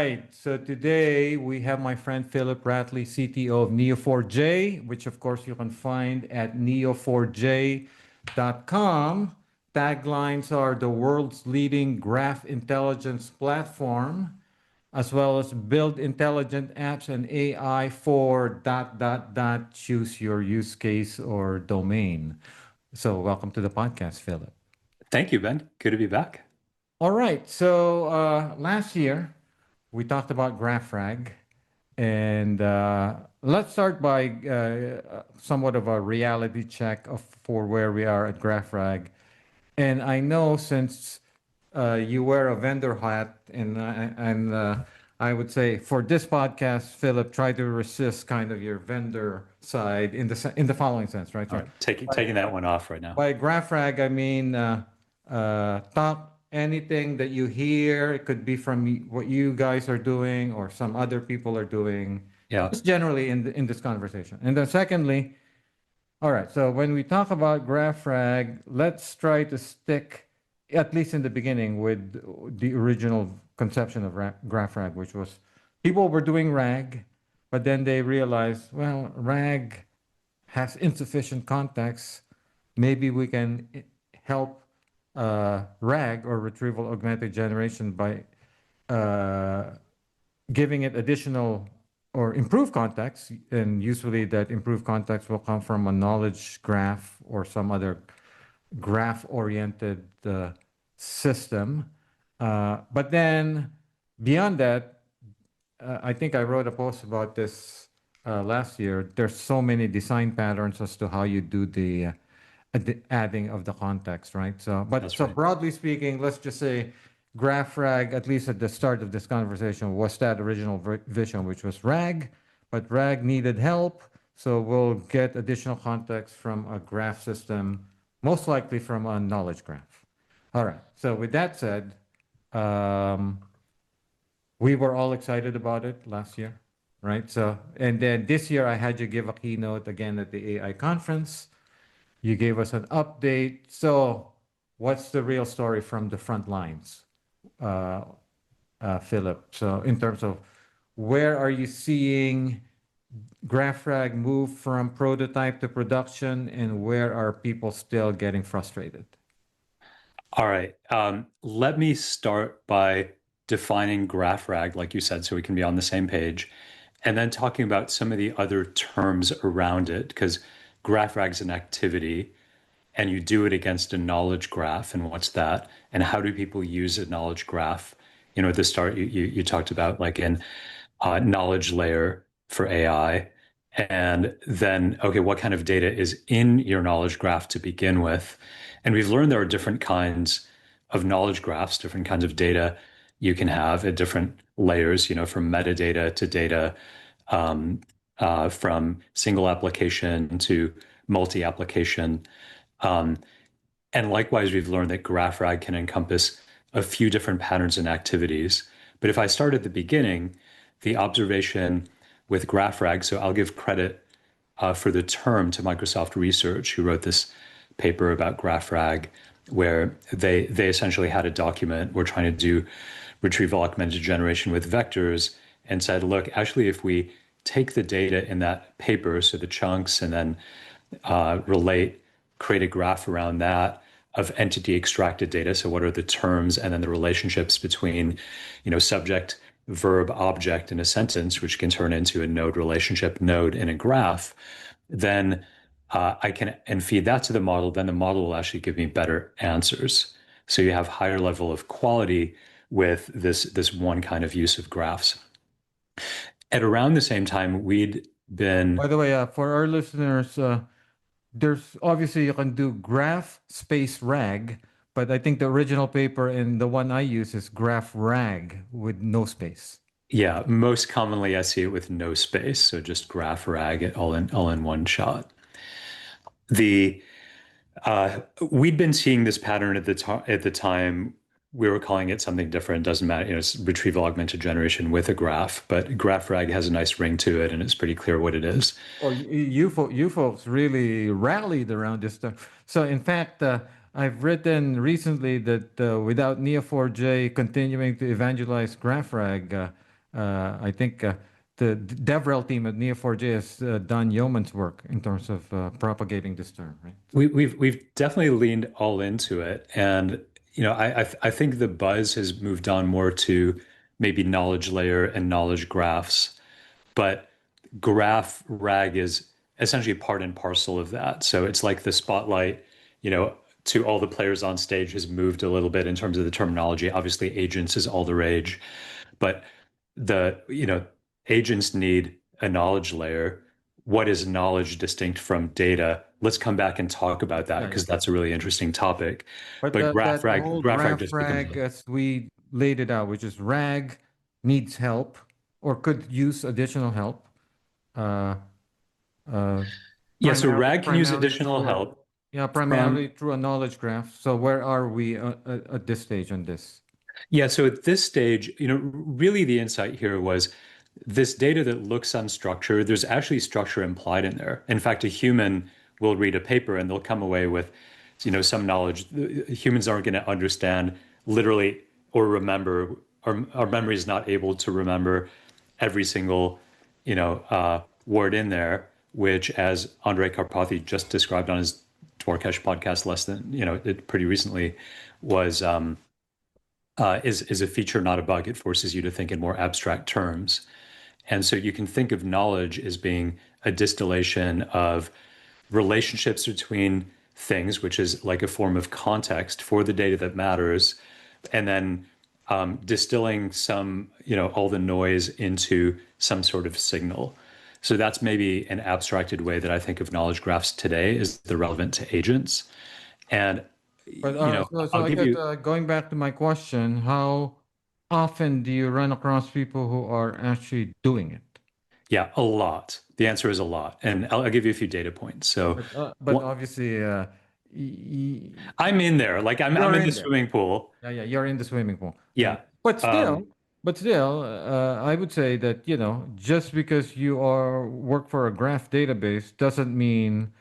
right. So today we have my friend Philip Rathle, CTO of Neo4j, which of course you can find at neo4j.com. Taglines are the world's leading graph intelligence platform, as well as build intelligent apps and AI for ... choose your use case or domain. So welcome to the podcast, Philip. Thank you, Ben. Good to be back. All right. So last year we talked about GraphRAG, and let's start by somewhat of a reality check for where we are at GraphRAG. And I know since you wear a vendor hat, and I would say for this podcast, Philip, try to resist kind of your vendor side in the following sense, right? All right, taking that one off right now. By GraphRAG, I mean talk anything that you hear. It could be from what you guys are doing or some other people are doing. Yeah. Just generally in this conversation. And then secondly, all right, so when we talk about GraphRAG, let's try to stick, at least in the beginning, with the original conception of GraphRAG, which was people were doing RAG, but then they realized, well, RAG has insufficient context. Maybe we can help RAG, or retrieval augmented generation, by giving it additional or improved context, and usually that improved context will come from a knowledge graph or some other graph-oriented system. But then beyond that, I think I wrote a post about this last year. There's so many design patterns as to how you do the adding of the context, right? So, but That's so right. broadly speaking, let's just say GraphRAG, at least at the start of this conversation, was that original vision, which was RAG, but RAG needed help. So we'll get additional context from a graph system, most likely from a knowledge graph. All right. So with that said, we were all excited about it last year, right? So, and then this year I had you give a keynote again at the AI conference. You gave us an update. So what's the real story from the front lines, Philip? So in terms of where are you seeing GraphRAG move from prototype to production, and where are people still getting frustrated? All right. Let me start by defining GraphRAG, like you said, so we can be on the same page, and then talking about some of the other terms around it, because GraphRAG is an activity, and you do it against a knowledge graph, and what's that, and how do people use a knowledge graph? You know, at the start, you talked about like in knowledge layer for AI, and then, okay, what kind of data is in your knowledge graph to begin with? And we've learned there are different kinds of knowledge graphs, different kinds of data you can have at different layers, you know, from metadata to data, from single application to multi-application. And likewise, we've learned that GraphRAG can encompass a few different patterns and activities. But if I start at the beginning, the observation with GraphRAG, so I'll give credit for the term to Microsoft Research, who wrote this paper about GraphRAG, where they essentially had a document. We're trying to do retrieval augmented generation with vectors, and said, look, actually, if we take the data in that paper, so the chunks, and then create a graph around that of entity extracted data. So what are the terms, and then the relationships between, you know, subject, verb, object in a sentence, which can turn into a node relationship, node in a graph, then I can feed that to the model. Then the model will actually give me better answers. So you have higher level of quality with this one kind of use of graphs. At around the same time, we'd been... By the way, for our listeners, there's obviously you can do graph space rag, but I think the original paper and the one I use is GraphRAG with no space. Yeah, most commonly I see it with no space, so just GraphRAG all in one shot. We'd been seeing this pattern at the time. We were calling it something different. Doesn't matter. You know, it's retrieval augmented generation with a graph, but GraphRAG has a nice ring to it, and it's pretty clear what it is. Well, you folks really rallied around this stuff. So in fact, I've written recently that without Neo4j continuing to evangelize GraphRAG, I think the DevRel team at Neo4j has done yeoman's work in terms of propagating this term, right? We've definitely leaned all into it, and I think the buzz has moved on more to maybe knowledge layer and knowledge graphs, but graph rag is essentially part and parcel of that. So it's like the spotlight, to all the players on stage has moved a little bit in terms of the terminology. Obviously, agents is all the rage, but agents need a knowledge layer. What is knowledge distinct from data? Let's come back and talk about that Yeah, because yeah. that's a really interesting topic. But But that whole GraphRAG graph just becomes rag, as we laid it out, which is RAG needs help or could use additional help, uh, uh, yeah. So RAG can use primarily additional through help primarily from through a knowledge graph. So where are we at this stage on this? yeah. So at this stage, really the insight here was this data that looks unstructured, there's actually structure implied in there. In fact, a human will read a paper and they'll come away with, some knowledge. Humans aren't going to understand literally or remember. Our memory is not able to remember every single, word in there, which, as Andrei Karpathy just described on his Dwarkesh podcast pretty recently, was is a feature, not a bug. It forces you to think in more abstract terms. And so you can think of knowledge as being a distillation of relationships between things, which is like a form of context for the data that matters, and then distilling all the noise into some sort of signal. So that's maybe an abstracted way that I think of knowledge graphs today is they're relevant to agents. And, But I'll I give guess you, going back to my question, how often do you run across people who are actually doing it? yeah, a lot. The answer is a lot. And I'll give you a few data points. So, But one, obviously, y- I'm in there. Like I'm you're in the in there. swimming pool. Yeah, yeah, you're in the swimming pool. Yeah. But Um, still, I would say that, just because you are work for a graph database doesn't mean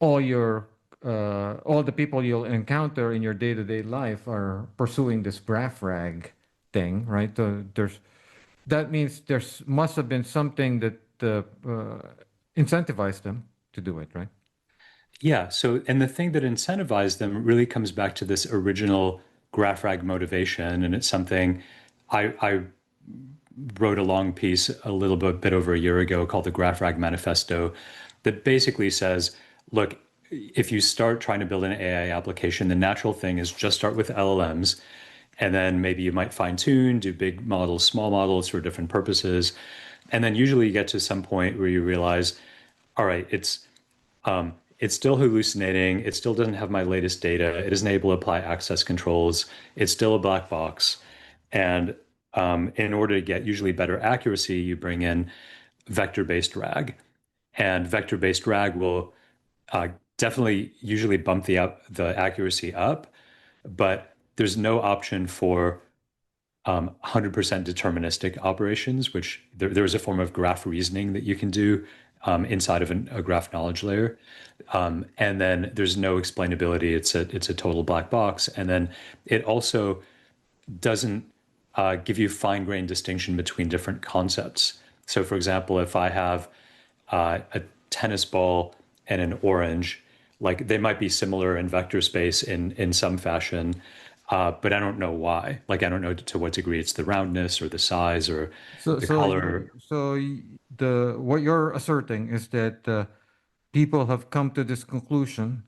all the people you'll encounter in your day-to-day life are pursuing this graph rag thing, right? That means there's must have been something that incentivized them to do it, right? yeah. So, and the thing that incentivized them really comes back to this original GraphRag motivation. And it's something I wrote a long piece a little bit over a year ago called the GraphRag Manifesto that basically says, look, if you start trying to build an AI application, the natural thing is just start with LLMs, and then maybe you might fine tune, do big models, small models for different purposes. And then usually you get to some point where you realize, all right, it's still hallucinating. It still doesn't have my latest data. It isn't able to apply access controls. It's still a black box. And in order to get usually better accuracy, you bring in vector-based RAG. And vector-based RAG will uh, definitely usually bump the accuracy up, but there's no option for 100% deterministic operations, which there is a form of graph reasoning that you can do inside of a graph knowledge layer. And then there's no explainability. It's a total black box. And then it also doesn't give you fine-grained distinction between different concepts. So, for example, if I have a tennis ball and an orange, like they might be similar in vector space in some fashion, but I don't know why. Like I don't know to what degree it's the roundness or the size or So, the so, color. the what you're asserting is that people have come to this conclusion,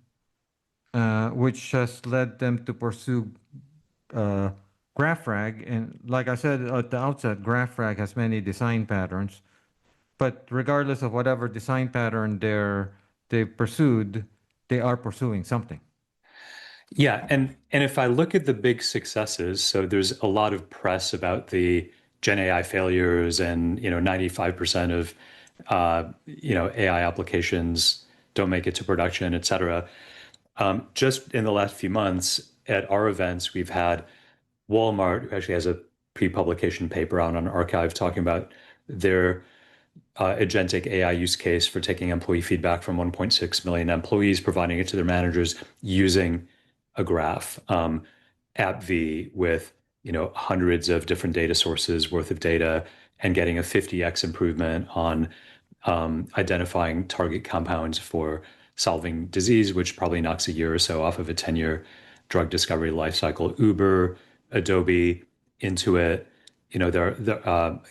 which has led them to pursue uh, GraphRag. And like I said at the outset, GraphRag has many design patterns. But regardless of whatever design pattern they pursued, they are pursuing something. Yeah, and if I look at the big successes, so there's a lot of press about the Gen AI failures, and 95% of AI applications don't make it to production, et cetera. Just in the last few months at our events, we've had Walmart, who actually has a pre-publication paper out on Archive talking about their agentic AI use case for taking employee feedback from 1.6 million employees, providing it to their managers using a graph, AppV with hundreds of different data sources worth of data and getting a 50x improvement on identifying target compounds for solving disease, which probably knocks a year or so off of a 10-year drug discovery life cycle. Uber, Adobe, Intuit,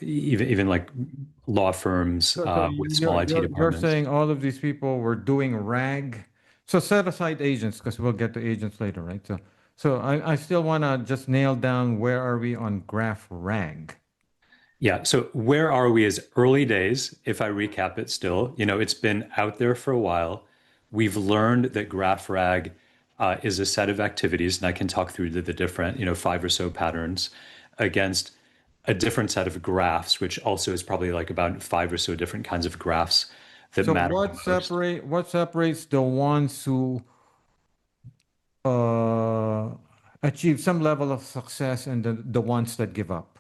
even like law firms So with small IT you're departments. saying all of these people were doing RAG. So set aside agents because we'll get to agents later, right? So I still want to just nail down where are we on GraphRAG. Yeah. So where are we as early days? If I recap it still, it's been out there for a while. We've learned that GraphRAG is a set of activities, and I can talk through the different, 5 or so patterns against a different set of graphs, which also is probably like about 5 or so different kinds of graphs that So matter the most. what separates the ones who uh, achieve some level of success and the ones that give up?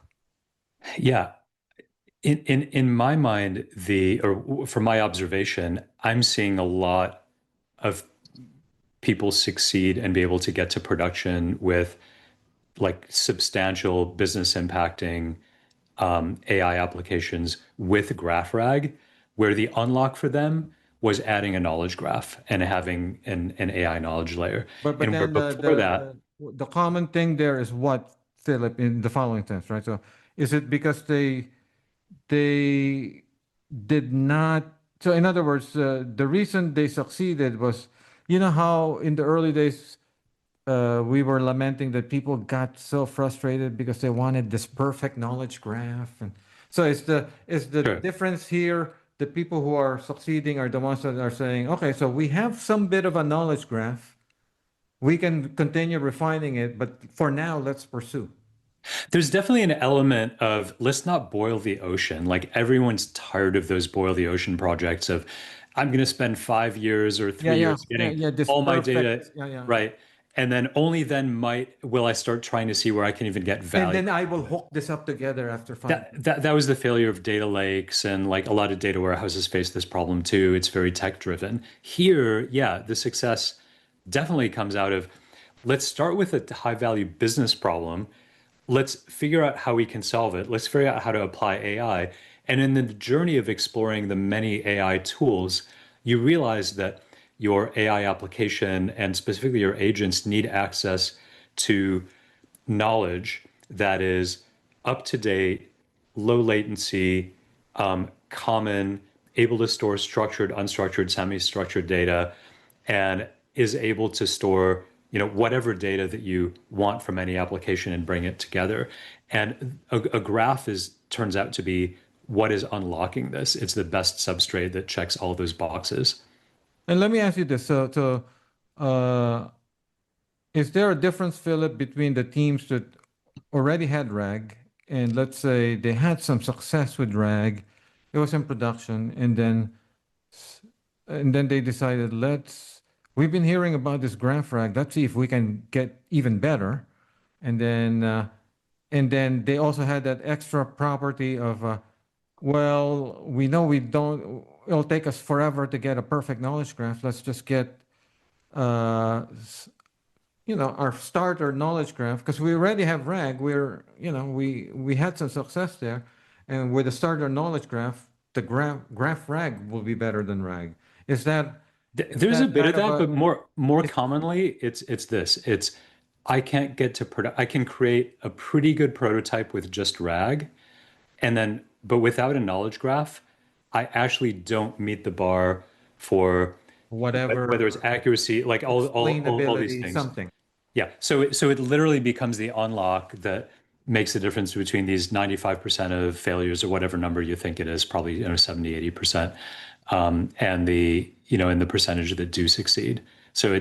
Yeah. In my mind, or from my observation, I'm seeing a lot of people succeed and be able to get to production with like substantial business impacting AI applications with GraphRag, where the unlock for them was adding a knowledge graph and having an AI knowledge layer. But And where then before that, the common thing there is what, Philip, in the following sense, right? So is it because they did not, so in other words, the reason they succeeded was, you know how in the early days we were lamenting that people got so frustrated because they wanted this perfect knowledge graph, and so is the sure. difference here, the people who are succeeding are the ones that are saying, okay, so we have some bit of a knowledge graph, we can continue refining it, but for now, let's pursue. There's definitely an element of let's not boil the ocean. Like everyone's tired of those boil the ocean projects of I'm going to spend 5 years or Yeah, 3 years yeah, yeah, getting yeah. This all my data perfect, yeah, yeah. right. And then only then might will I start trying to see where I can even get And value then I out will of it. hook this up together after 5 years. That was the failure of data lakes and like a lot of data warehouses face this problem too. It's very tech driven. Here, yeah, the success definitely comes out of let's start with a high value business problem. Let's figure out how we can solve it. Let's figure out how to apply AI. And in the journey of exploring the many AI tools, you realize that your AI application and specifically your agents need access to knowledge that is up to date, low latency, common, able to store structured, unstructured, semi-structured data, and is able to store, whatever data that you want from any application and bring it together. And a graph turns out to be what is unlocking this. It's the best substrate that checks all those boxes. And let me ask you this. Uh, is there a difference, Philip, between the teams that already had RAG and let's say they had some success with RAG, it was in production, and then they decided, we've been hearing about this graph RAG, let's see if we can get even better. And then they also had that extra property of, well, we know we don't, it'll take us forever to get a perfect knowledge graph. Let's just get, uh, our starter knowledge graph, because we already have RAG. We had some success there. And with the starter knowledge graph, the graph RAG will be better than RAG. Is that, is There's a that bit kind of of that, but a, more is, commonly, it's this. It's I can't get to I can create a pretty good prototype with just RAG, and then but without a knowledge graph, I actually don't meet the bar for whether it's whatever accuracy, like all these explainability, things. something? Yeah. So it literally becomes the unlock that makes the difference between these 95% of failures or whatever number you think it is, probably 70, 80%, and the percentage that do succeed. So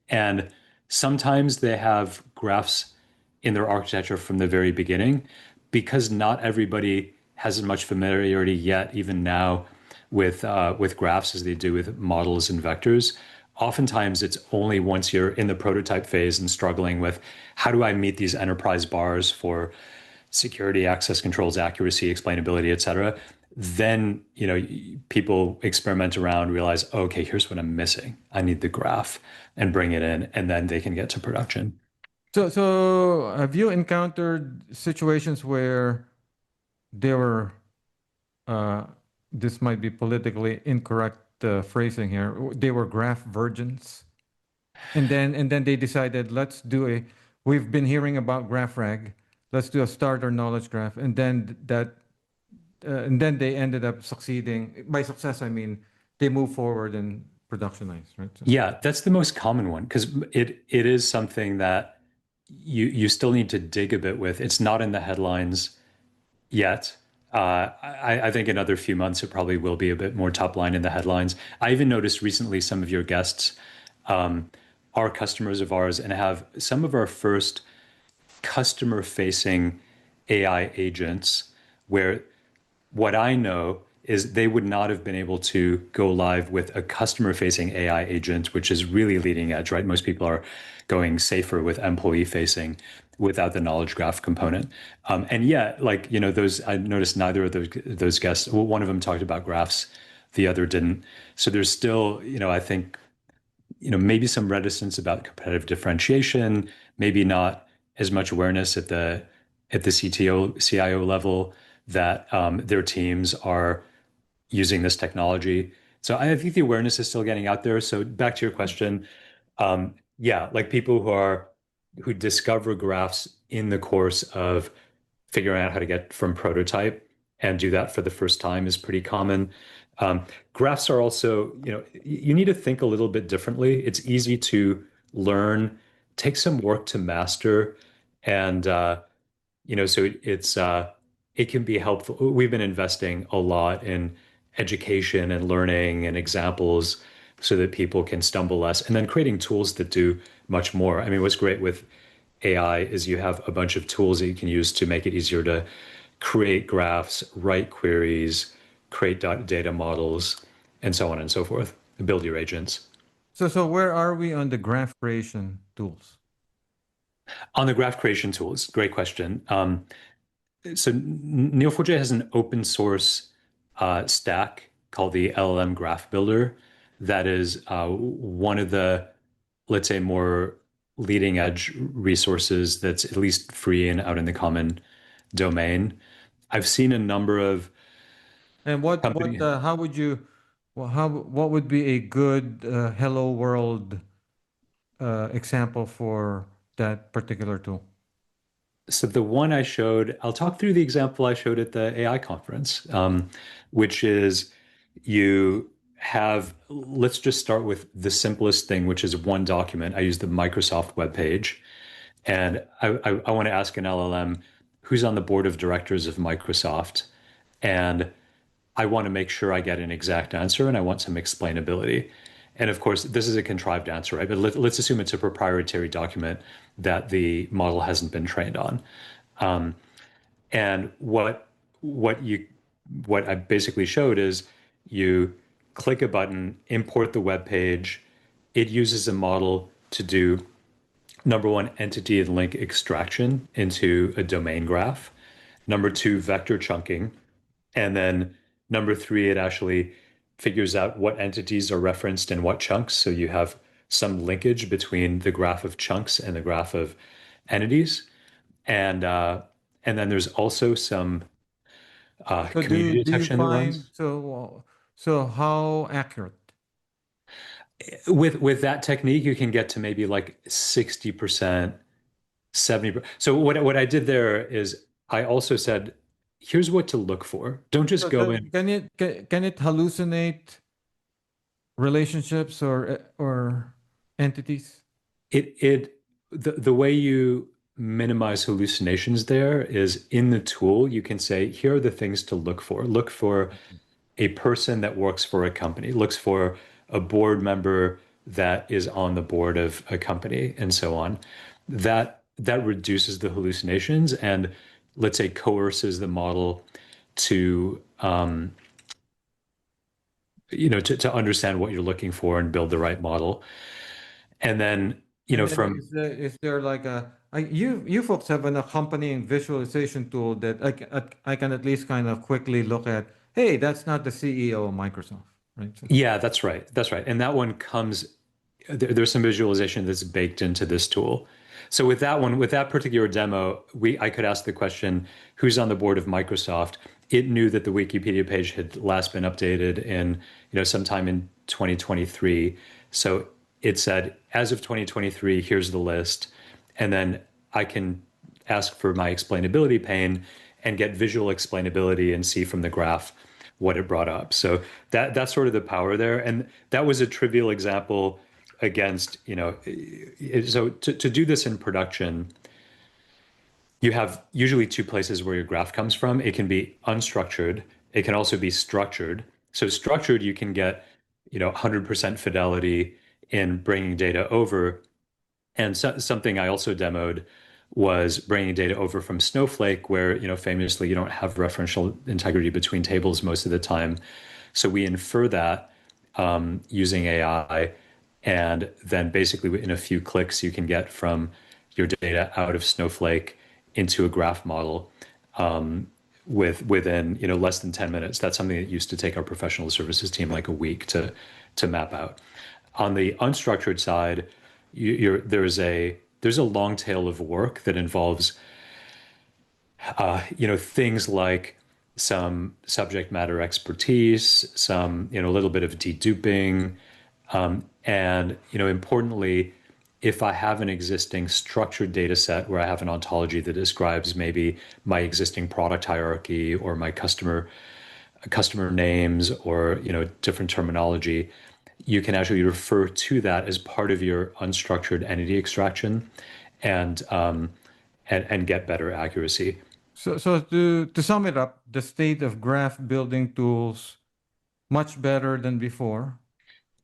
and sometimes they have graphs in their architecture from the very beginning because not everybody has as much familiarity yet, even now, with graphs as they do with models and vectors. Oftentimes, it's only once you're in the prototype phase and struggling with how do I meet these enterprise bars for security, access controls, accuracy, explainability, et cetera. Then, people experiment around, realize, okay, here's what I'm missing. I need the graph and bring it in, and then they can get to production. So have you encountered situations where there were, uh, this might be politically incorrect phrasing here, they were graph virgins, and then they decided, we've been hearing about GraphRAG, let's do a starter knowledge graph, and then they ended up succeeding. By success, I mean they move forward and productionize, right? So, Yeah, that's the most common one because it is something that you still need to dig a bit with. It's not in the headlines yet. I think in another few months it probably will be a bit more top line in the headlines. I even noticed recently some of your guests um, are customers of ours and have some of our first customer facing AI agents where what I know is they would not have been able to go live with a customer facing AI agent, which is really leading edge, right? Most people are going safer with employee facing without the knowledge graph component. And yet, like, those, I noticed neither of those guests, well, one of them talked about graphs, the other didn't. So there's still, I think, maybe some reticence about competitive differentiation, maybe not as much awareness at the CTO, CIO level that their teams are using this technology. So I think the awareness is still getting out there. So back to your question, yeah, like people who discover graphs in the course of figuring out how to get from prototype and do that for the first time is pretty common. Um, Graphs are also, you need to think a little bit differently. It's easy to learn, take some work to master, and so it can be helpful. We've been investing a lot in education and learning and examples so that people can stumble less, and then creating tools that do much more. I mean, what's great with AI is you have a bunch of tools that you can use to make it easier to create graphs, write queries, create data models, and so on and so forth, build your agents. so where are we on the graph creation tools? On the graph creation tools, great question. So Neo4j has an open source stack called the LLM Graph Builder that is one of the, let's say, more leading edge resources that's at least free and out in the common domain. I've seen a number of And companies. how would you, what would be a good hello world example for that particular tool? So the one I showed, I'll talk through the example I showed at the AI conference, which is you have, let's just start with the simplest thing, which is one document. I use the Microsoft web page, and I want to ask an LLM who's on the board of directors of Microsoft, and I want to make sure I get an exact answer, and I want some explainability. And of course, this is a contrived answer, right? But let's assume it's a proprietary document that the model hasn't been trained on. Um, and what you what I basically showed is you click a button, import the web page. It uses a model to do number one, entity and link extraction into a domain graph. Number two, vector chunking. And then number three, it actually figures out what entities are referenced in what chunks. So you have some linkage between the graph of chunks and the graph of entities. And uh, and then there's also some So community do you detection that find, runs. so how accurate? With that technique, you can get to maybe like 60%, 70%. So what I did there is I also said, here's what to look for. Don't just go in. Can it hallucinate relationships or entities? The way you minimize hallucinations there is in the tool, you can say, here are the things to look for. Look for a person that works for a company, looks for a board member that is on the board of a company, and so on. That reduces the hallucinations and let's say coerces the model to to understand what you're looking for and build the right model. And then, And then from is there like you folks have an accompanying visualization tool that I can at least kind of quickly look at, hey, that's not the CEO of Microsoft, right? So, yeah, that's right. That's right. And that one comes, there's some visualization that's baked into this tool. So with that one, with that particular demo, I could ask the question, who's on the board of Microsoft? It knew that the Wikipedia page had last been updated in, sometime in 2023. So it said, as of 2023, here's the list. And then I can ask for my explainability pane and get visual explainability and see from the graph what it brought up. So that's sort of the power there. And that was a trivial example against, so to do this in production, you have usually two places where your graph comes from. It can be unstructured. It can also be structured. So structured, you can get, 100% fidelity in bringing data over. And something I also demoed was bringing data over from Snowflake, where, famously you don't have referential integrity between tables most of the time. So we infer that using AI, and then basically in a few clicks you can get from your data out of Snowflake into a graph model within less than 10 minutes. That's something that used to take our professional services team like a week to map out. On the unstructured side, there's a long tail of work that involves things like some subject matter expertise, some a little bit of deduping, and importantly, if I have an existing structured data set where I have an ontology that describes maybe my existing product hierarchy or my customer names or different terminology, you can actually refer to that as part of your unstructured entity extraction, and and get better accuracy. So to sum it up, the state of graph building tools much better than before.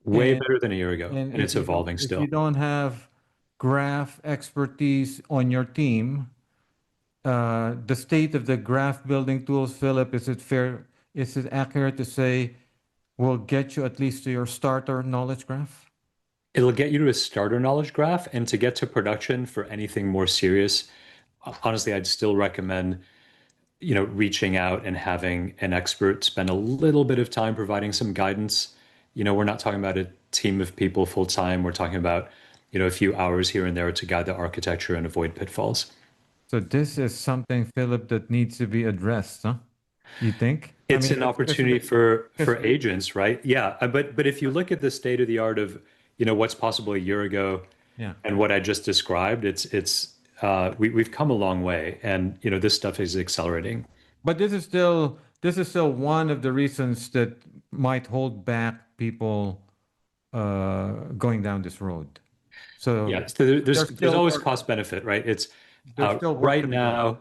Way And better than a year ago, and and it's evolving if you still. don't have graph expertise on your team, the state of the graph building tools, Philip, is it fair? Is it accurate to say will get you at least to your starter knowledge graph? It'll get you to a starter knowledge graph, and to get to production for anything more serious, honestly, I'd still recommend, reaching out and having an expert spend a little bit of time providing some guidance. We're not talking about a team of people full time. We're talking about, a few hours here and there to guide the architecture and avoid pitfalls. So this is something, Philip, that needs to be addressed, huh? You think? I It's mean, an opportunity because for agents, right? Yeah, but if you look at the state of the art of, what's possible a year ago yeah. and what I just described, we've come a long way, and this stuff is accelerating. But this is still one of the reasons that might hold back people going down this road. So Yeah, so there's there's still always work. cost benefit, right? It's There's still work to right be done. now,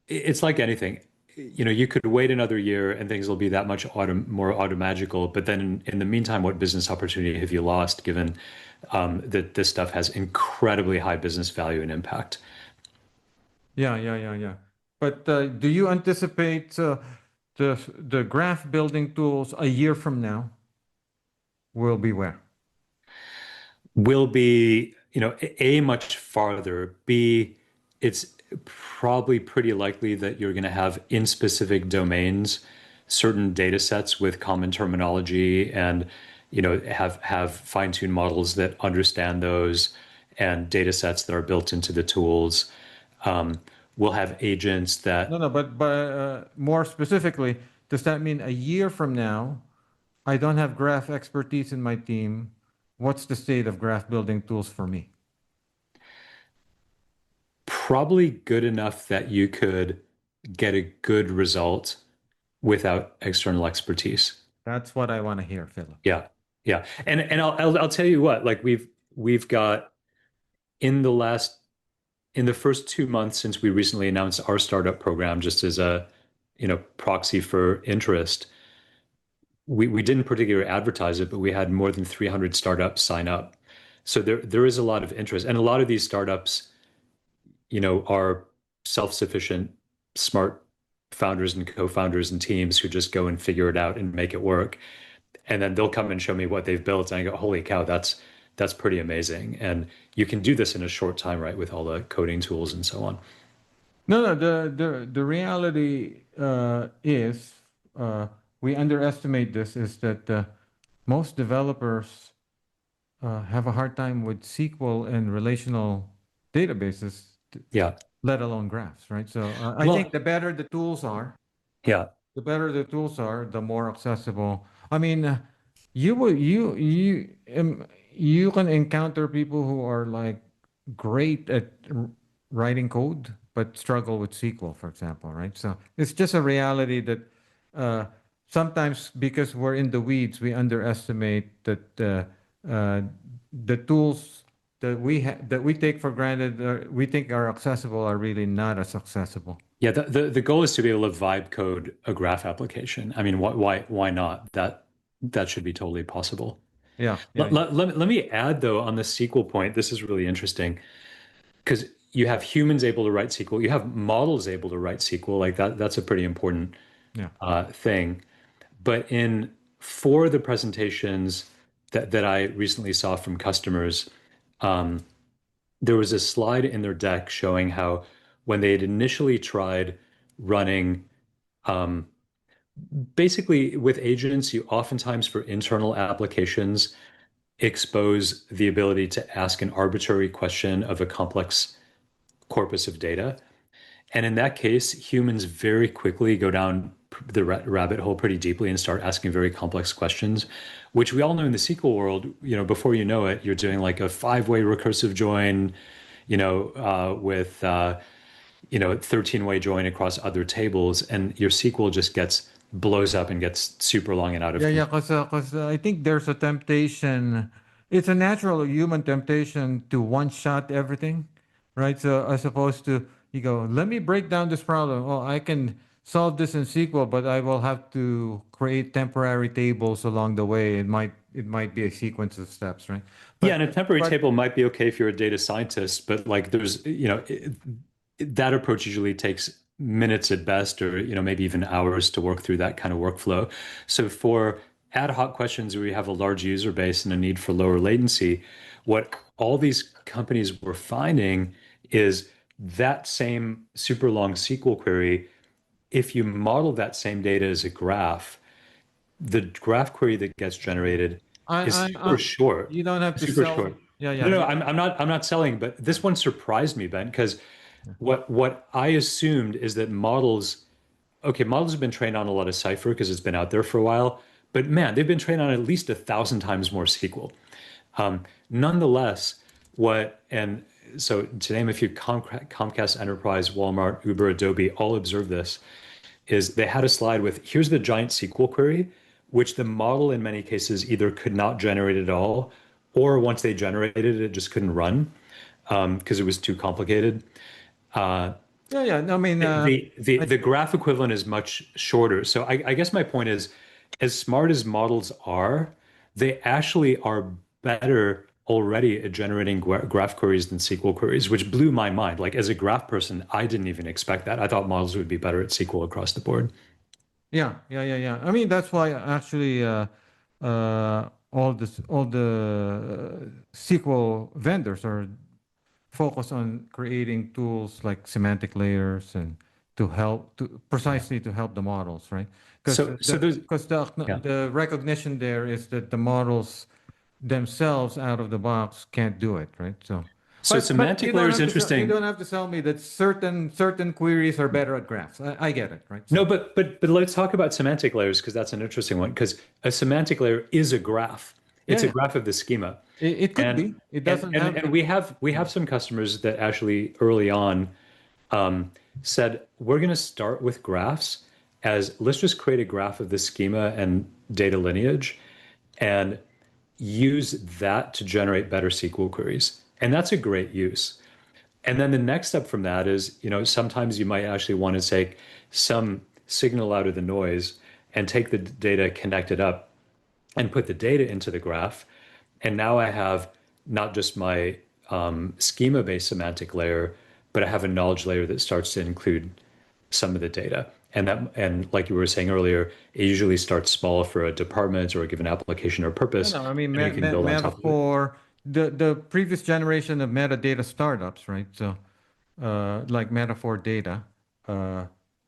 it's like anything. You could wait another year and things will be that much more automagical. But then in the meantime, what business opportunity have you lost given that this stuff has incredibly high business value and impact? Yeah. But do you anticipate the graph building tools a year from now will be where? Will be, A, much farther. B, it's probably pretty likely that you're going to have in specific domains certain data sets with common terminology, and have fine-tuned models that understand those, and data sets that are built into the tools. We'll have agents No, that no, but more specifically, does that mean a year from now, I don't have graph expertise in my team? What's the state of graph building tools for me? probably good enough that you could get a good result without external expertise. That's what I want to hear, Philip. Yeah, yeah, and I'll tell you what, like we've got in the first 2 months since we recently announced our startup program, just as a proxy for interest, we didn't particularly advertise it, but we had more than 300 startups sign up. So there is a lot of interest, and a lot of these startups, are self-sufficient, smart founders and co-founders and teams who just go and figure it out and make it work. And then they'll come and show me what they've built, and I go, holy cow, that's pretty amazing. And you can do this in a short time, right, with all the coding tools and so on. No, the reality is we underestimate this is that most developers have a hard time with SQL and relational databases, Yeah. let alone graphs, right? So I think Well, the better the tools are, yeah. the more accessible. I mean, you will you can encounter people who are like great at writing code but struggle with SQL, for example, right? So it's just a reality that uh, sometimes because we're in the weeds, we underestimate that the tools that we take for granted, we think are accessible, are really not as accessible. Yeah, the goal is to be able to vibe code a graph application. I mean, why not? That should be totally possible. Yeah, yeah, Let me add though on the SQL point, this is really interesting because you have humans able to write SQL, you have models able to write SQL, like that's a pretty important yeah. thing. But in four of the presentations that I recently saw from customers, there was a slide in their deck showing how when they had initially tried running um, basically with agents, you oftentimes for internal applications expose the ability to ask an arbitrary question of a complex corpus of data. And in that case, humans very quickly go down the rabbit hole pretty deeply and start asking very complex questions, which we all know in the SQL world, before you know it, you're doing like a five-way recursive join, with 13-way join across other tables, and your SQL just gets blows up and gets super long and out of Yeah, yeah, control. because I think there's a temptation. It's a natural human temptation to one-shot everything, right? So as opposed to you go, let me break down this problem. Oh, I can solve this in SQL, but I will have to create temporary tables along the way. It might be a sequence of steps, right? Yeah, and a temporary But table might be okay if you're a data scientist, but like that approach usually takes minutes at best, or maybe even hours to work through that kind of workflow. So for ad hoc questions where you have a large user base and a need for lower latency, what all these companies were finding is that same super long SQL query, if you model that same data as a graph, the graph query that gets generated is super short, you don't have to super sell. short. Yeah, yeah, No, you, I'm not selling, but this one surprised me, Ben, because yeah. what I assumed is that models have been trained on a lot of Cypher because it's been out there for a while, but man, they've been trained on at least 1,000 times more SQL. Nonetheless, and so to name a few, Comcast Enterprise, Walmart, Uber, Adobe all observed this, is they had a slide with here's the giant SQL query, which the model in many cases either could not generate at all, or once they generated it, it just couldn't run because it was too complicated. Uh, Yeah, yeah. No, I mean, the I, the graph equivalent is much shorter. So I guess my point is, as smart as models are, they actually are better already at generating graph queries than SQL queries, which blew my mind. Like as a graph person, I didn't even expect that. I thought models would be better at SQL across the board. yeah, yeah, yeah, yeah. I mean, that's why actually all the SQL vendors are focused on creating tools like semantic layers and to help to Yeah. precisely to help the models, right? Because So there's yeah. the recognition there is that the models themselves out of the box can't do it, right? So, So but semantic layer is you interesting. don't have to tell me that certain queries are better at graphs. I get it, right? No, So but let's talk about semantic layers because that's an interesting one. Because a semantic layer is a graph. yeah, It's a yeah, graph of the schema. it could And be. It and doesn't and have and to. we have some customers that actually early on um, said we're going to start with graphs as let's just create a graph of the schema and data lineage and use that to generate better SQL queries. And that's a great use. And then the next step from that is, sometimes you might actually want to take some signal out of the noise and take the data, connect it up, and put the data into the graph. And now I have not just my schema-based semantic layer, but I have a knowledge layer that starts to include some of the data. And like you were saying earlier, it usually starts small for a department or a given application or No, purpose, no. I mean, and you can build on top of it. Metaphor, the previous generation of metadata startups, right? So, like Metaphor Data, uh,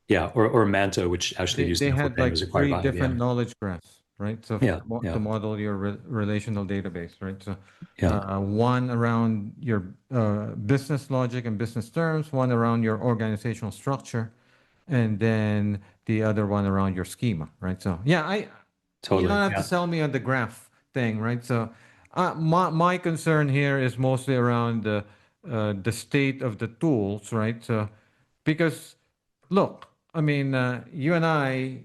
Yeah, or Manta, which actually used they to had Fortran, like was acquired three by different IBM. knowledge graphs. right? So Yeah, to yeah, model your relational database, right? So yeah, one around your business logic and business terms, one around your organizational structure, and then the other one around your schema, right? So yeah, you don't totally. have to Yeah. sell me on the graph thing, right? So my concern here is mostly around the state of the tools, right? So because look, I mean, you and I,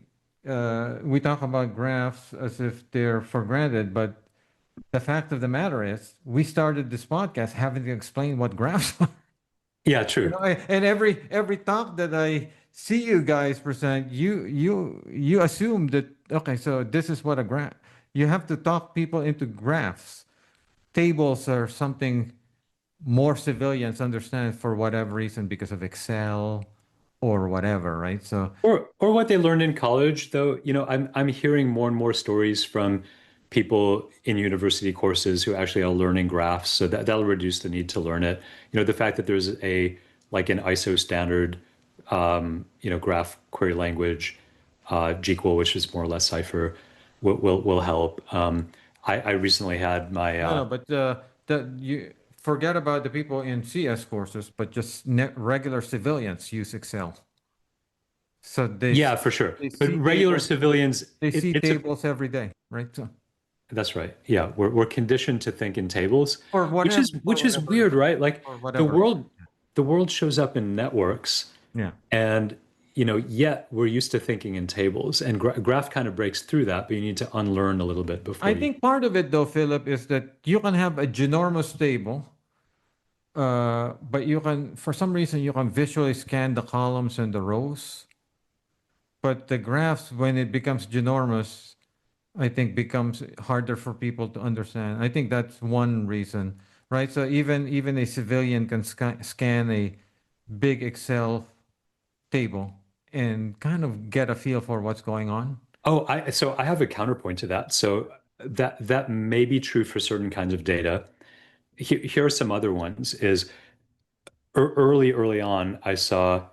we talk about graphs as if they're for granted, but the fact of the matter is, we started this podcast having to explain what graphs are. Yeah, You true. know, and every talk that I see you guys present, you assume that okay, so this is what a graph. You have to talk people into graphs. Tables are something more civilians understand for whatever reason because of Excel or whatever, right? So Or what they learned in college, though, I'm hearing more and more stories from people in university courses who actually are learning graphs, so that'll reduce the need to learn it. The fact that there's an ISO standard graph query language, GQL, which is more or less Cipher, will help. I recently had my no, but you forget about the people in CS courses, but just regular civilians use Excel. So yeah, for sure. they But see regular tables civilians, they it, see it's a tables every day, right? So That's right. Yeah, we're conditioned to think in tables, for which whatever is which is weird, right? Like for the whatever reason. world the world shows up in networks, Yeah. and yet we're used to thinking in tables, and graph kind of breaks through that, but you need to unlearn a little bit I before you. think part of it though, Philip, is that you can have a ginormous table, but you can, for some reason, you can visually scan the columns and the rows. But the graphs, when it becomes ginormous, I think becomes harder for people to understand. I think that's one reason, right? So even a civilian can scan a big Excel table and kind of get a feel for what's going on. Oh, I have a counterpoint to that. So that may be true for certain kinds of data. Here are some other ones. Is early on, I saw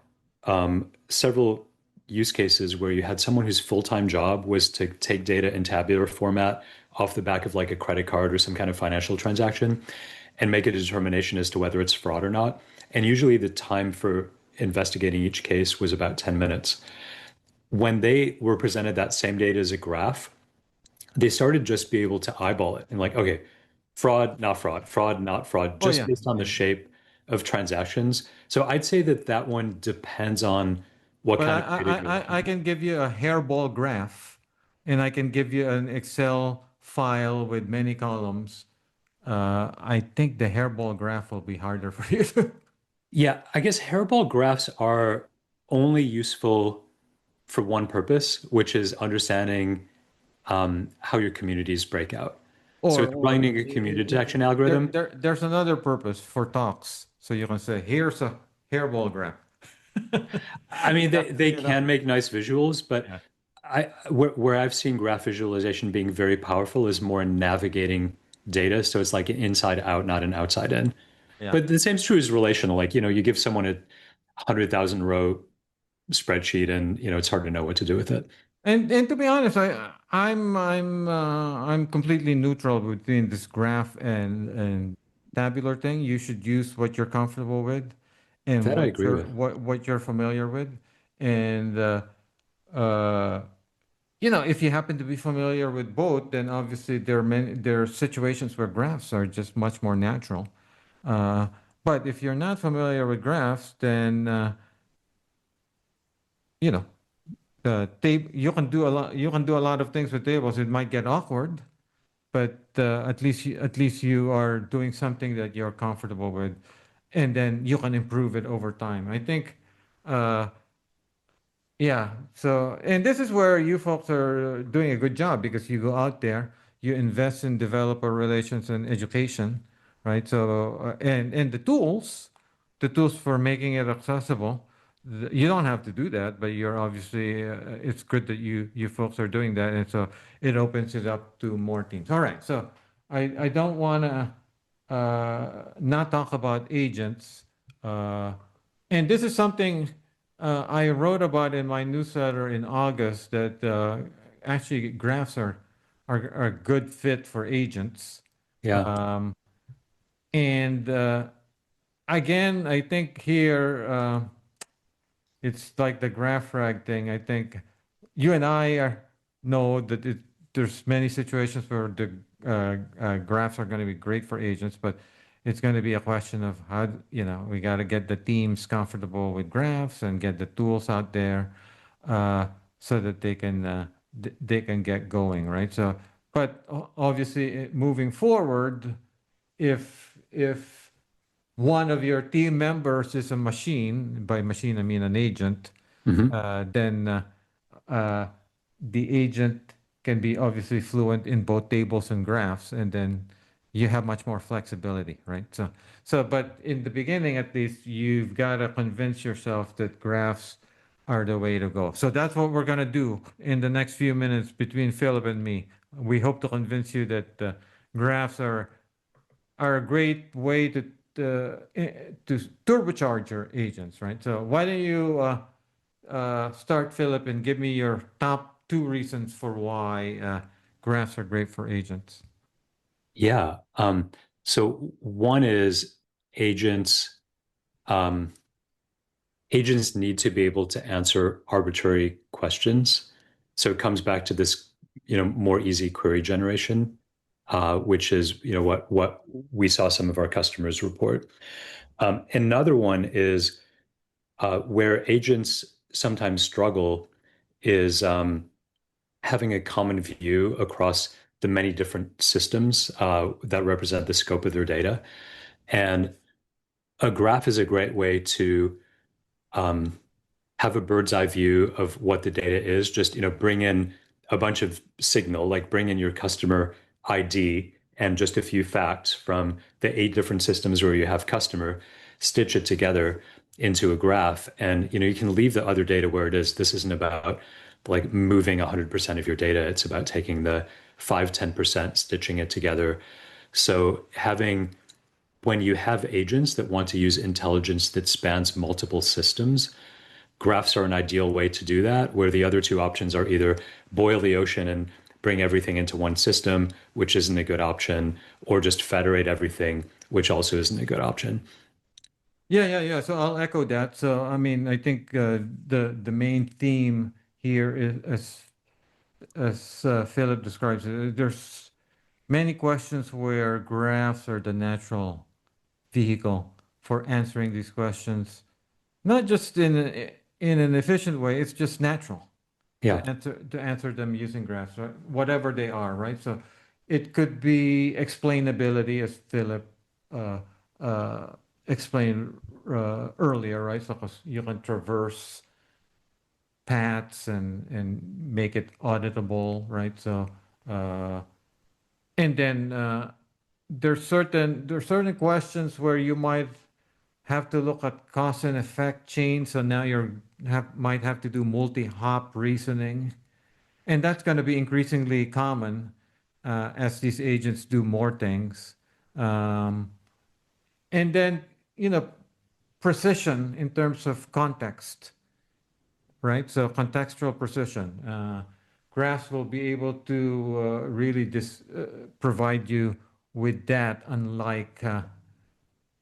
several use cases where you had someone whose full-time job was to take data in tabular format off the back of like a credit card or some kind of financial transaction and make a determination as to whether it's fraud or not. And usually the time for investigating each case was about 10 minutes. When they were presented that same data as a graph, they started just be able to eyeball it and like, okay, fraud, not fraud, Oh just yeah, based on the yeah. shape of transactions. So I'd say that one depends on what But kind of data you're I looking at. can give you a hairball graph, and I can give you an Excel file with many columns. I think the hairball graph will be harder for you. Yeah, I guess hairball graphs are only useful for one purpose, which is understanding how your communities break out. So it's Or running a community detection algorithm. there's another purpose for talks. So you can say, here's a hairball graph. I mean, Yeah, they you know. can make nice visuals, but Yeah. where I've seen graph visualization being very powerful is more in navigating data. So it's like an inside out, not an outside in. Yeah. But the same is true as relational. Like, you give someone a 100,000 row spreadsheet and, it's hard to know what to do with it. And to be honest, I'm completely neutral between this graph and tabular thing. You should use what you're comfortable with and That I agree with. what you're familiar with. And uh, if you happen to be familiar with both, then obviously there are situations where graphs are just much more natural. Uh, but if you're not familiar with graphs, then you know you can do a lot. You can do a lot of things with tables. It might get awkward, but at least you are doing something that you're comfortable with, and then you can improve it over time. I think, uh, yeah. So, and this is where you folks are doing a good job because you go out there, you invest in developer relations and education, right? So, and the tools for making it accessible. You don't have to do that, but you're obviously it's good that you folks are doing that, and so it opens it up to more teams. All right. So I don't want to not talk about agents, uh, and this is something I wrote about in my newsletter in August that actually graphs are are a good fit for agents. Yeah. Um, and again, I think here it's like the GraphRAG thing. I think you and I know that there's many situations where the graphs are going to be great for agents, but it's going to be a question of how, we got to get the teams comfortable with graphs and get the tools out there uh, so that they can get going, right? So, but obviously, moving forward, if one of your team members is a machine, by machine I mean an agent, Hmm. then uh, the agent can be obviously fluent in both tables and graphs, and then you have much more flexibility, right? But in the beginning, at least, you've got to convince yourself that graphs are the way to go. So that's what we're going to do in the next few minutes between Philip and me. We hope to convince you that graphs are a great way to turbocharge your agents, right? So why don't you start, Philip, and give me your top two reasons for why graphs are great for agents. Yeah. So one is agents. Um, Agents need to be able to answer arbitrary questions. So it comes back to this, more easy query generation, which is, what we saw some of our customers report. Another one is where agents sometimes struggle is having a common view across the many different systems that represent the scope of their data. And a graph is a great way to um, have a bird's eye view of what the data is. Just, bring in a bunch of signal, like bring in your customer ID and just a few facts from the 8 different systems where you have customer, stitch it together into a graph. And, you can leave the other data where it is. This isn't about like moving 100% of your data. It's about taking the 5-10%, stitching it together. So when you have agents that want to use intelligence that spans multiple systems, graphs are an ideal way to do that, where the other two options are either boil the ocean and bring everything into one system, which isn't a good option, or just federate everything, which also isn't a good option. Yeah. So I'll echo that. So I mean, I think the main theme here is as Philip describes it. There's many questions where graphs are the natural vehicle for answering these questions, not just in an efficient way. It's just natural Yeah. to answer them using graphs, right? Whatever they are, right? So it could be explainability, as Philip uh, uh, explained earlier, right? So 'cause you can traverse paths and make it auditable, right? So uh, and then there's certain questions where you might have to look at cause and effect chain. So now might have to do multi-hop reasoning. And that's going to be increasingly common as these agents do more things. Um, and then, you know, precision in terms of context, right? So contextual precision. Graphs will be able to really provide you with that, unlike,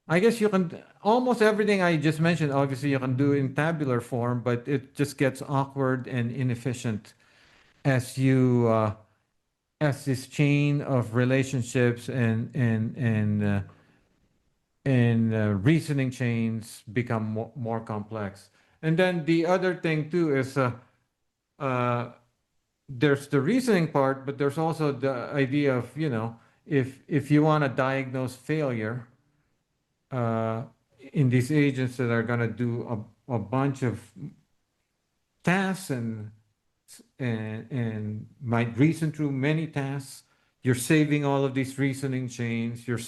I guess you can, almost everything I just mentioned, obviously you can do in tabular form, but it just gets awkward and inefficient as as this chain of relationships and reasoning chains become more complex. And then the other thing too is uh, there's the reasoning part, but there's also the idea of, if you want to diagnose failure uh, in these agents that are going to do a bunch of tasks and might reason through many tasks. You're saving all of these reasoning chains. You're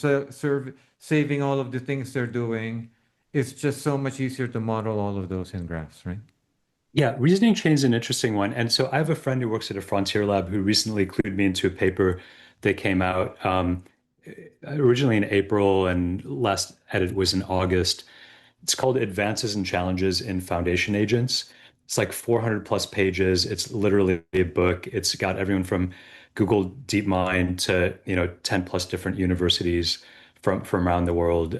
saving all of the things they're doing. It's just so much easier to model all of those in graphs, right? Yeah, reasoning chain is an interesting one. And so I have a friend who works at a frontier lab who recently clued me into a paper that came out originally in April and last edit was in August. It's called Advances and Challenges in Foundation Agents. It's like 400 plus pages. It's literally a book. It's got everyone from Google DeepMind to 10 plus different universities from around the world.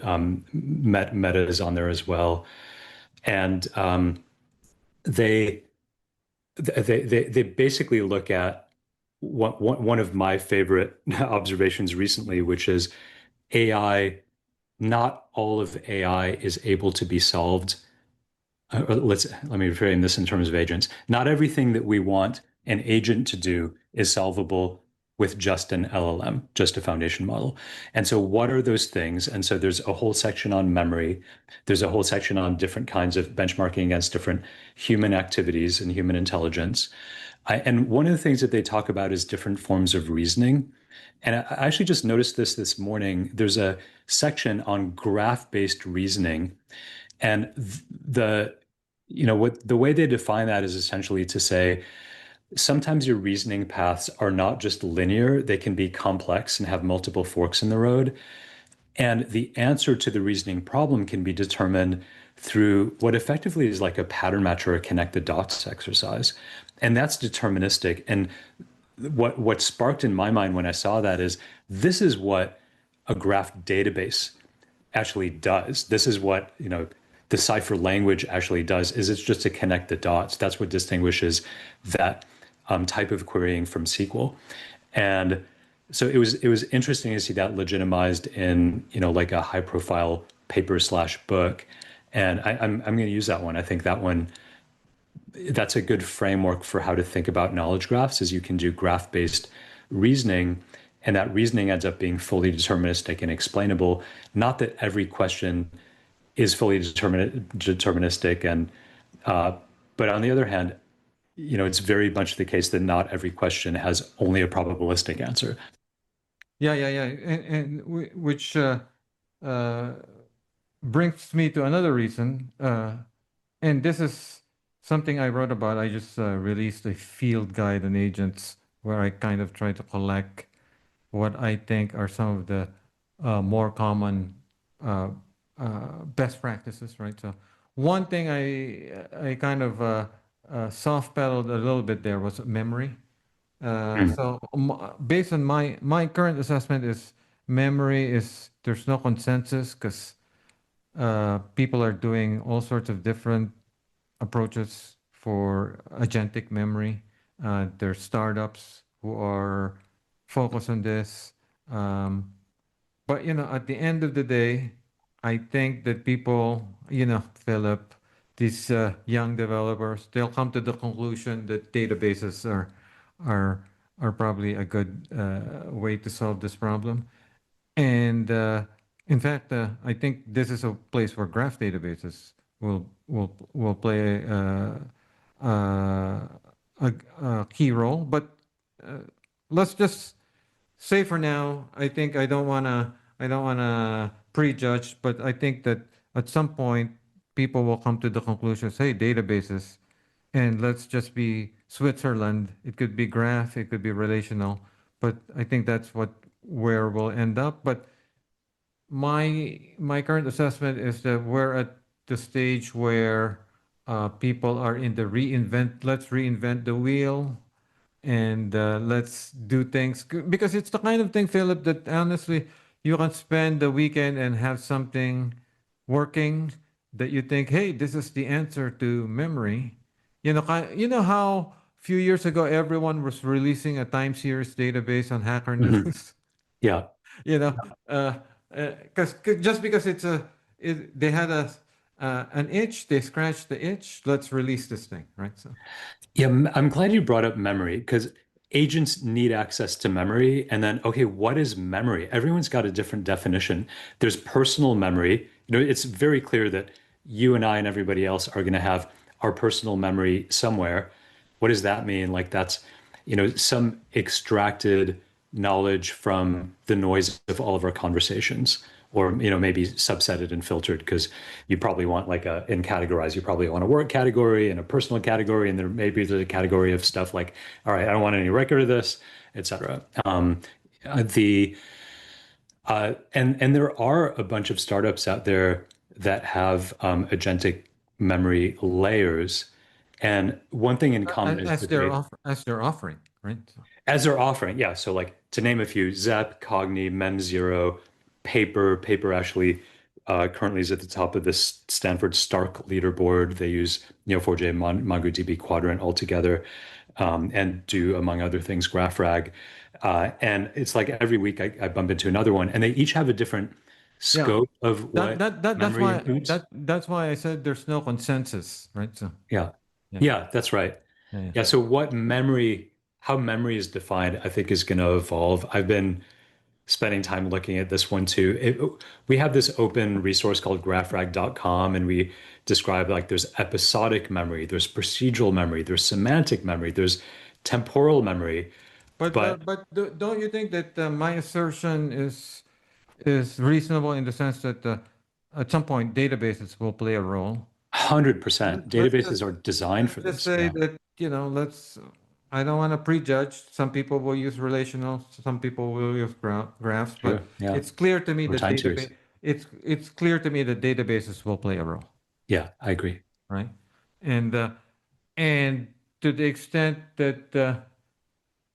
Meta is on there as well, and they they basically look at one of my favorite observations recently, which is AI. Not all of AI is able to be solved. Let me frame this in terms of agents. Not everything that we want an agent to do is solvable with just an LLM, just a foundation model. And so what are those things? And so there's a whole section on memory. There's a whole section on different kinds of benchmarking against different human activities and human intelligence. And one of the things that they talk about is different forms of reasoning. And I actually just noticed this morning. There's a section on graph-based reasoning, and what the way they define that is essentially to say sometimes your reasoning paths are not just linear, they can be complex and have multiple forks in the road. And the answer to the reasoning problem can be determined through what effectively is like a pattern match or a connect the dots exercise. And that's deterministic. And what sparked in my mind when I saw that is this is what a graph database actually does. This is what, the cipher language actually does, is it's just to connect the dots. That's what distinguishes that type of querying from SQL. And so it was interesting to see that legitimized in, like a high profile paper slash book. And I'm going to use that one. I think that's a good framework for how to think about knowledge graphs, is you can do graph-based reasoning, and that reasoning ends up being fully deterministic and explainable. Not that every question is fully deterministic, and but on the other hand, it's very much the case that not every question has only a probabilistic answer. Yeah, yeah, yeah. Which brings me to another reason. And this is something I wrote about. I just released a field guide on agents where I kind of try to collect what I think are some of the more common best practices, right? So one thing I kind of soft pedaled a little bit there was memory. Mm. So based on my current assessment is memory is there's no consensus because people are doing all sorts of different approaches for agentic memory. There's startups who are focused on this. But at the end of the day, I think that people, Philip, these young developers, they'll come to the conclusion that databases are are probably a good way to solve this problem. And in fact, I think this is a place where graph databases will play a key role. But uh, let's just say for now, I don't wanna prejudge, but I think that at some point people will come to the conclusion, hey, databases, and let's just be Switzerland. It could be graph, it could be relational, but I think that's where we'll end up. But my current assessment is that we're at the stage where people are in the let's reinvent the wheel, and let's do things because it's the kind of thing, Philip, that honestly you can spend the weekend and have something working that you think, hey, this is the answer to memory. You know how a few years ago everyone was releasing a time series database on Hacker Mhm. News. Yeah. you know, uh, because just because they had an itch, they scratched the itch. Let's release this thing, right? So. Yeah, I'm glad you brought up memory because agents need access to memory. And then, okay, what is memory? Everyone's got a different definition. There's personal memory. It's very clear that you and I and everybody else are going to have our personal memory somewhere. What does that mean? Like that's, some extracted knowledge from the noise of all of our conversations, or maybe subsetted and filtered because you probably want like in categorize, you probably want a work category and a personal category, and there's a category of stuff like, all right, I don't want any record of this, etc. The and there are a bunch of startups out there that have agentic memory layers, and one thing in common is As that they as they're offering. right? As they're offering, yeah. So like to name a few, Zep, Cogni, Mem0, Paper. Paper actually currently is at the top of this Stanford Stark leaderboard. They use Neo4j, MongoDB Quadrant altogether, and do, among other things, GraphRAG. And it's like every week I bump into another one, and they each have a different Yeah, scope of what memory includes. that's why I said there's no consensus, right? So Yeah. yeah, Yeah, that's right. yeah, yeah. Yeah, so how memory is defined, I think is going to evolve. I've been spending time looking at this one too. We have this open resource called graphrag.com, and we describe like there's episodic memory, there's procedural memory, there's semantic memory, there's temporal memory. But Don't you think that my assertion is reasonable in the sense that at some point databases will play a role? 100% Let's databases just are designed for just this. say Yeah, that, I don't want to prejudge. Some people will use relational, some people will use graphs, but sure. Yeah, it's clear to me or that time series. it's clear to me that databases will play a role, Yeah, I agree. right? And and to the extent that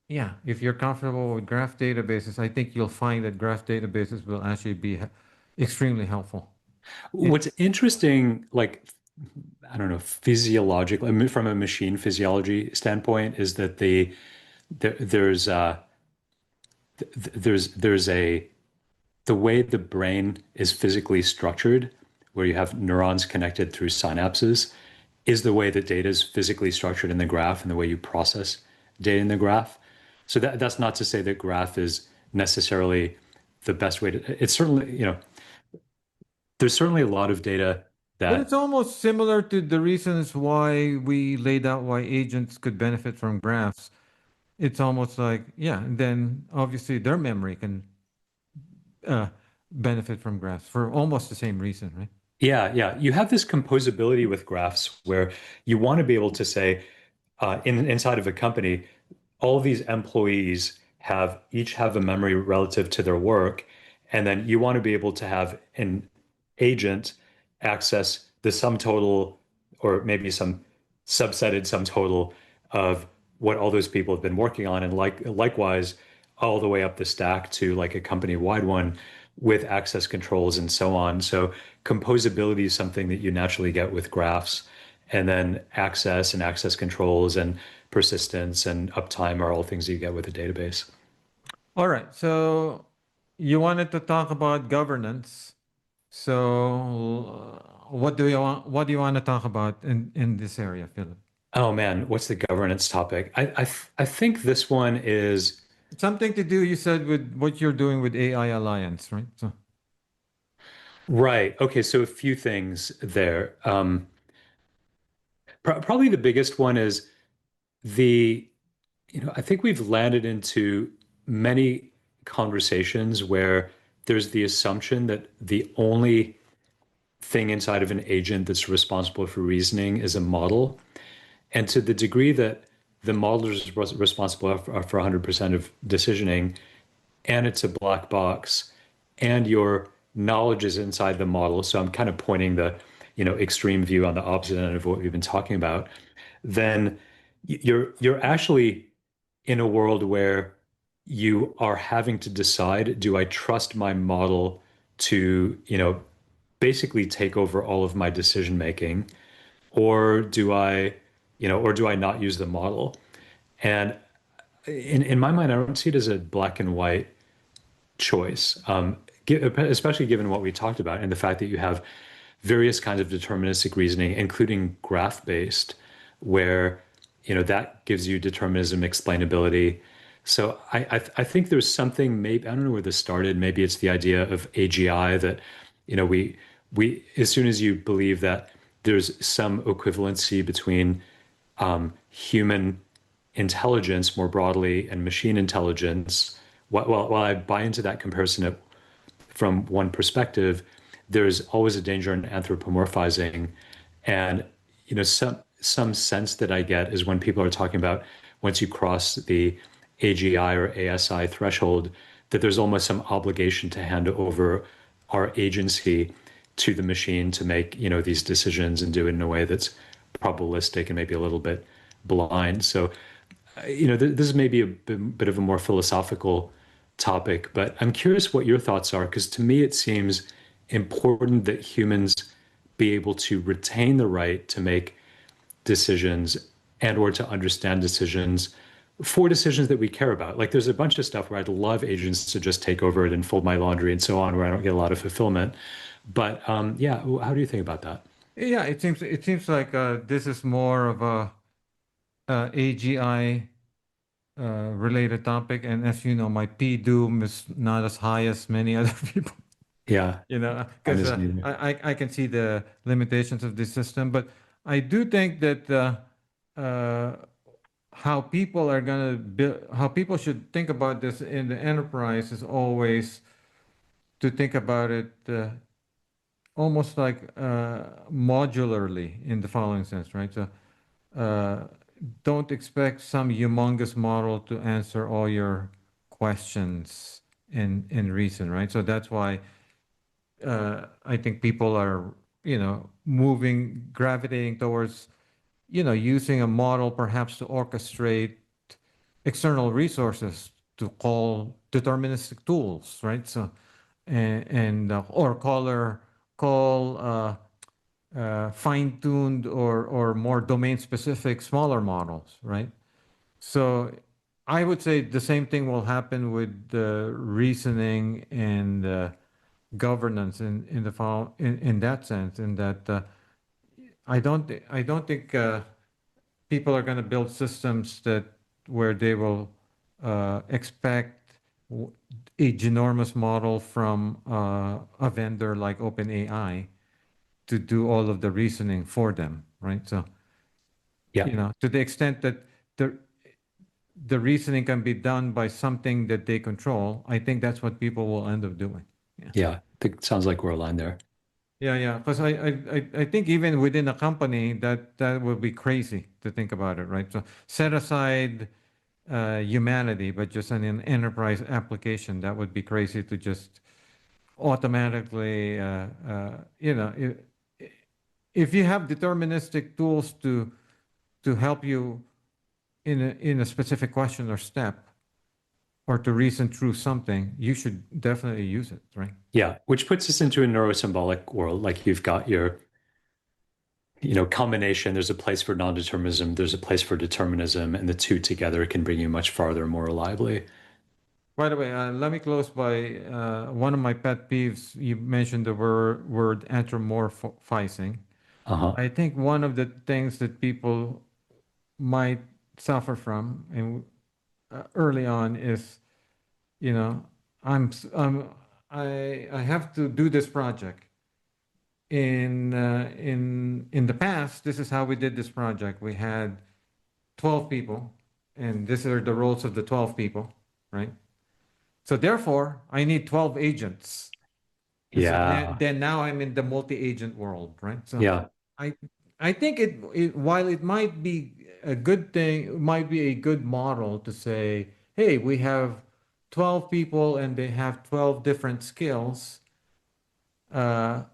yeah, if you're comfortable with graph databases, I think you'll find that graph databases will actually be extremely helpful. It, What's interesting, like I don't know, physiologically, I mean, from a machine physiology standpoint, is that there, there's there's a the way the brain is physically structured, where you have neurons connected through synapses, is the way that data is physically structured in the graph and the way you process data in the graph. So that's not to say that graph is necessarily the best way to. It's certainly, there's certainly a lot of data but it's that almost similar to the reasons why we laid out why agents could benefit from graphs. It's almost like, yeah, and then obviously their memory can uh, benefit from graphs for almost the same reason, right? Yeah. You have this composability with graphs where you want to be able to say, inside of a company, all these employees each have a memory relative to their work, and then you want to be able to have an agent access the sum total, or maybe some subsetted sum total of what all those people have been working on, and likewise all the way up the stack to like a company-wide one with access controls and so on. So composability is something that you naturally get with graphs, and then access controls and persistence and uptime are all things that you get with a database. All right. So you wanted to talk about governance. So what do you want to talk about in this area, Philip? Oh man, what's the governance topic? I think this one is Something to do, you said, with what you're doing with AI Alliance, right? So, right. Okay, so a few things there. Probably the biggest one is the, I think we've landed into many conversations where there's the assumption that the only thing inside of an agent that's responsible for reasoning is a model. And to the degree that the model is responsible for 100% of decisioning, and it's a black box, and your knowledge is inside the model. So I'm kind of pointing the, extreme view on the opposite end of what we've been talking about. Then you're actually in a world where you are having to decide, do I trust my model to, basically take over all of my decision making, or do I not use the model? And in my mind, I don't see it as a black and white choice, especially given what we talked about and the fact that you have various kinds of deterministic reasoning, including graph-based, where that gives you determinism, explainability. So I think there's something, maybe I don't know where this started. Maybe it's the idea of AGI that we as soon as you believe that there's some equivalency between human intelligence more broadly and machine intelligence. While I buy into that comparison from one perspective, there's always a danger in anthropomorphizing. And some sense that I get is when people are talking about once you cross the AGI or ASI threshold, that there's almost some obligation to hand over our agency to the machine to make these decisions and do it in a way that's probabilistic and maybe a little bit blind. So this is maybe a bit of a more philosophical topic, but I'm curious what your thoughts are, because to me it seems important that humans be able to retain the right to make decisions and or to understand decisions for decisions that we care about. Like there's a bunch of stuff where I'd love agents to just take over it and fold my laundry and so on, where I don't get a lot of fulfillment. But yeah, how do you think about that? Yeah, it seems like this is more of a AGI related topic, and as you know, my P doom is not as high as many other people. Yeah, mine Because isn't either. I can see the limitations of this system, but I do think that uh, how people are gonna build, how people should think about this in the enterprise is always to think about it almost like modularly in the following sense, right? So uh, don't expect some humongous model to answer all your questions in reason, right? So that's why I think people are, gravitating towards, using a model perhaps to orchestrate external resources to call deterministic tools, right? So, or call fine-tuned or more domain-specific smaller models, right? So I would say the same thing will happen with the reasoning and governance in that sense, in that I don't think people are going to build systems that where they will expect w- a ginormous model from a vendor like OpenAI to do all of the reasoning for them, right? So, Yeah, to the extent that the the reasoning can be done by something that they control, I think that's what people will end up doing. Yeah. yeah. I think it sounds like we're aligned there. Yeah, yeah. Because I think even within a company that would be crazy to think about it, right? So set aside humanity, but just an enterprise application, that would be crazy to just automatically, if you have deterministic tools to help you in a specific question or step, or to reason through something, you should definitely use it, right? Yeah, which puts us into a neurosymbolic world. Like you've got your, combination. There's a place for non-determinism, there's a place for determinism, and the two together can bring you much farther more reliably. By the way, let me close by one of my pet peeves. You mentioned the word anthropomorphizing. Uh-huh. I think one of the things that people might suffer from and early on is, you know, I'm s- I have to do this project. In the past, this is how we did this project. We had 12 people, and these are the roles of the 12 people, right? So therefore, I need 12 agents. And so then, Yeah. then now I'm in the multi-agent world, right? So Yeah. I I think while it might be a good thing, it might be a good model to say, hey, we have 12 people and they have 12 different skills. Uh,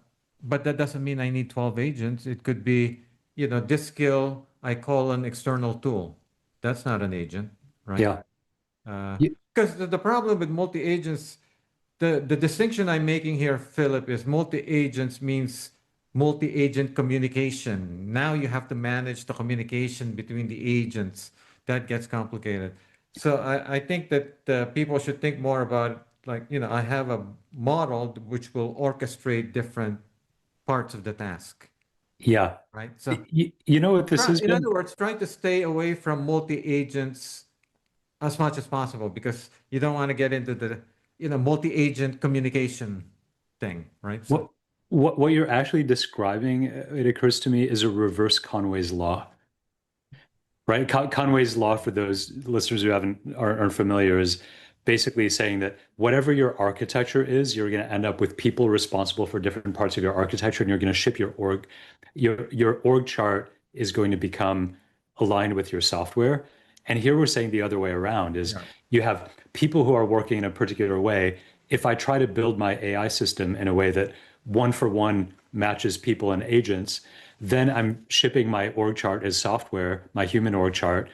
but that doesn't mean I need 12 agents. It could be, this skill I call an external tool. That's not an agent, right? Yeah. Uh, Y- because the problem with multi-agents, the distinction I'm making here, Philip, is multi-agents means multi-agent communication. Now you have to manage the communication between the agents. That gets complicated. So I think that people should think more about, like, I have a model which will orchestrate different parts of the task, Yeah. right? So You know what this has in been? other words, try to stay away from multi-agents as much as possible, because you don't want to get into the multi-agent communication thing, right? So What what you're actually describing, it occurs to me, is a reverse Conway's law, right? Conway's law, for those listeners who aren't familiar, is basically saying that whatever your architecture is, you're going to end up with people responsible for different parts of your architecture, and you're going to ship your org chart is going to become aligned with your software. And here we're saying the other way around is yeah, you have people who are working in a particular way. If I try to build my AI system in a way that one for one matches people and agents, then I'm shipping my org chart as software, my human org chart,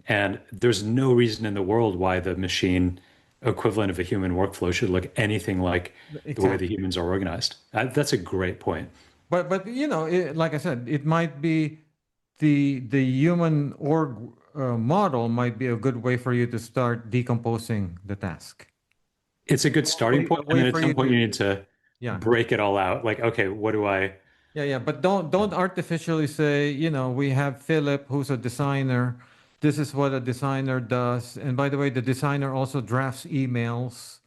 And there's no reason in the world why the machine equivalent of a human workflow should look anything like the way the Exactly. humans are organized. That's a great point. But like I said, it might be the human org model might be a good way for you to start decomposing the task. It's a good starting A point, and way then at for some you point to, you need to yeah. break it all out. Like, okay, what do I? Yeah, but don't artificially say, we have Philip who's a designer. This is what a designer does. And by the way, the designer also drafts emails.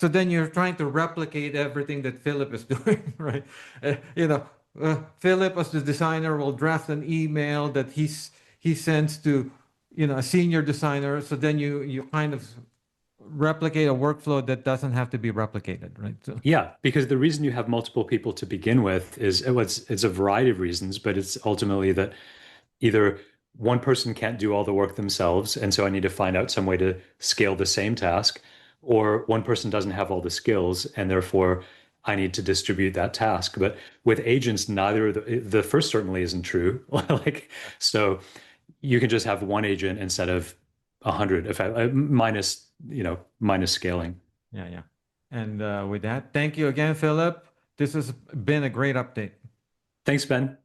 So then you're trying to replicate everything that Philip is doing, right? Philip as the designer will draft an email that he sends to, a senior designer. So then you kind of replicate a workflow that doesn't have to be replicated, right? So Yeah, because the reason you have multiple people to begin with is it's a variety of reasons, but it's ultimately that either one person can't do all the work themselves, and so I need to find out some way to scale the same task, or one person doesn't have all the skills, and therefore I need to distribute that task. But with agents, neither of the first certainly isn't true. Like, so you can just have one agent instead of 100, if minus scaling. yeah. And with that, thank you again, Philip. This has been a great update. Thanks, Ben.